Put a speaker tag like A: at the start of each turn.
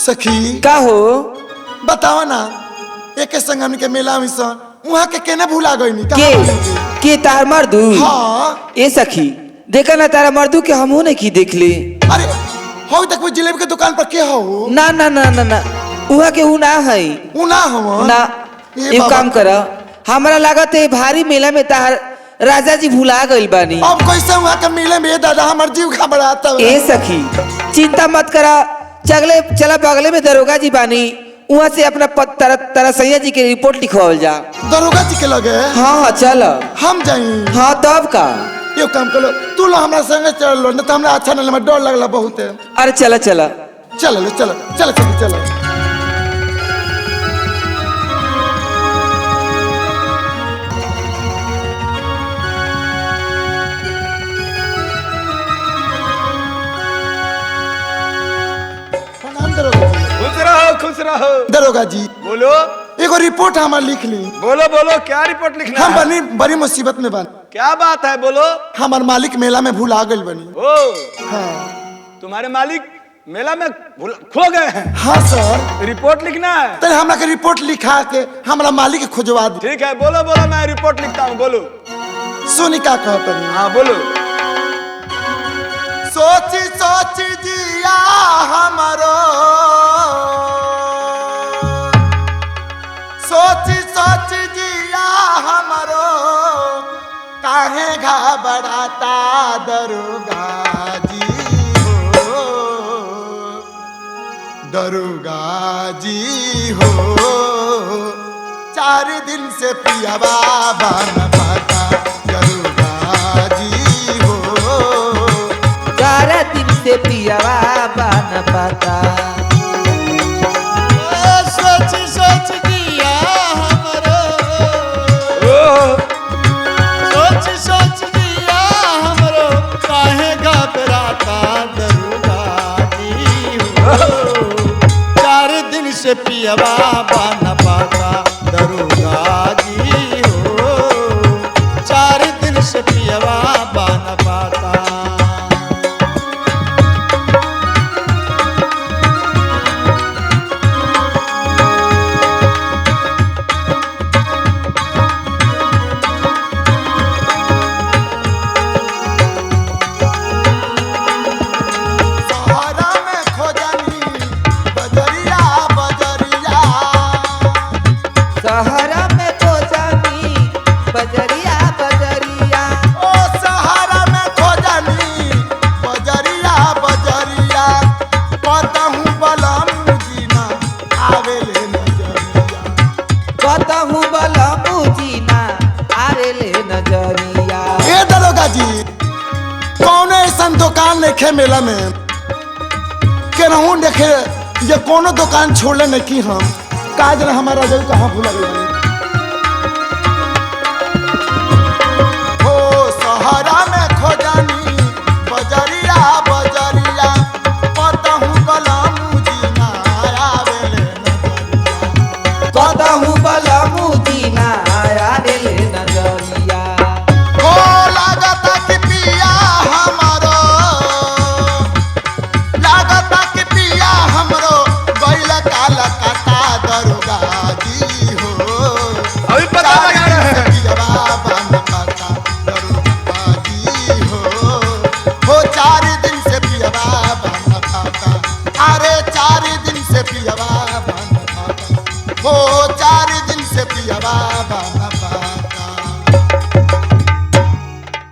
A: सखी
B: का हो
A: बताओ ना एक संग हमनी के मेला में सन वहाँ के केने भुला गई
B: के तार मर्दू।
A: हाँ
B: ए सखी देखा ना तारा मर्दू के हमहू ने की देख ले।
A: अरे हो तक वो जिलेबी के दुकान पर के हो
B: ना ना ना ना ना उहा के ऊ ना है
A: ऊ ना हो
B: ना। एक काम कर हमरा लागत है भारी मेला में तार राजा जी भुला गइल बानी।
A: अब कैसे वहाँ के मेले में दादा हमार जीव घबराता
B: ए सखी चिंता मत करा चगले चला बगले में दरोगा जी बानी वहाँ से अपना तारा सैया जी के रिपोर्ट लिखवाल जा।
A: दरोगा जी के लगे
B: हाँ हाँ चल
A: हम जाई।
B: हाँ तब का
A: यो काम करो तू लो हमरा संगे चल लो न तो हमरा अच्छा नहीं डर लगला बहुत है।
B: अरे चला चला
A: चल लो चल चल चल चल
C: खुश रहो
A: दरोगा जी
C: बोलो।
A: एगो रिपोर्ट हमार लिख ली।
C: बोलो बोलो क्या रिपोर्ट लिखना
A: हम
C: है?
A: बनी बड़ी मुसीबत में बन
C: क्या बात है बोलो।
A: हमार मालिक मेला में भूला गइल बनी।
C: ओ
A: हाँ
C: तुम्हारे मालिक मेला में खो गए हैं।
A: हाँ सर
C: रिपोर्ट लिखना है।
A: तो हमरा के रिपोर्ट लिखा के हमारा मालिक के खोजवा दी।
C: ठीक है बोलो बोलो मैं रिपोर्ट लिखता हूँ बोलो।
A: सुनी का कहता नहीं।
C: हाँ बोलो।
A: सोची सोची जिया हमारो सोची सोची जिया हमारो काहे घबराता दरोगा जी हो दरोगा जी हो 4 दिन से पियावा बन पाता दरोगा जी हो
B: 4 दिन से पियावा बन पाता।
A: सोच सोच जिया हमरो सोच सोच जिया हमरो काहे घबराता दरोगा जी हो 4 दिन से पियवा बन पाता दरोगा जी हो 4 दिन से पियवा बन पाता।
B: सहारा में खोजनी बजरिया बजरिया
A: ओ सहारा में खोजनी बजरिया बजरिया पतहू बलम जीना आवेले नजरिया
B: कतहू बलमू जीना आरेले नजरिया।
A: ए दरोगा जी कौन ऐसा दुकान देखे मेला में केनहू देखे ये कोनो दुकान छोड़ले नहीं कि हम काज हमारा जब कहाँ भूला गया हो सहारा में खोजनी बजरिया बजरिया पतहू बलमू जीना आवेले नजरिया
B: कतहू बलमू जीना आरेले नजरिया।
A: हो लागता कि पिया हमारो लागता कि पिया हमरो गइल काला काटा दरोगा जी हो
C: अभी पता लगा रहे हैं।
A: पियवा बन पाता दरोगा जी हो 4 दिन से पियवा बन पाता अरे 4 दिन से पियवा बन पाता हो 4 दिन से पियवा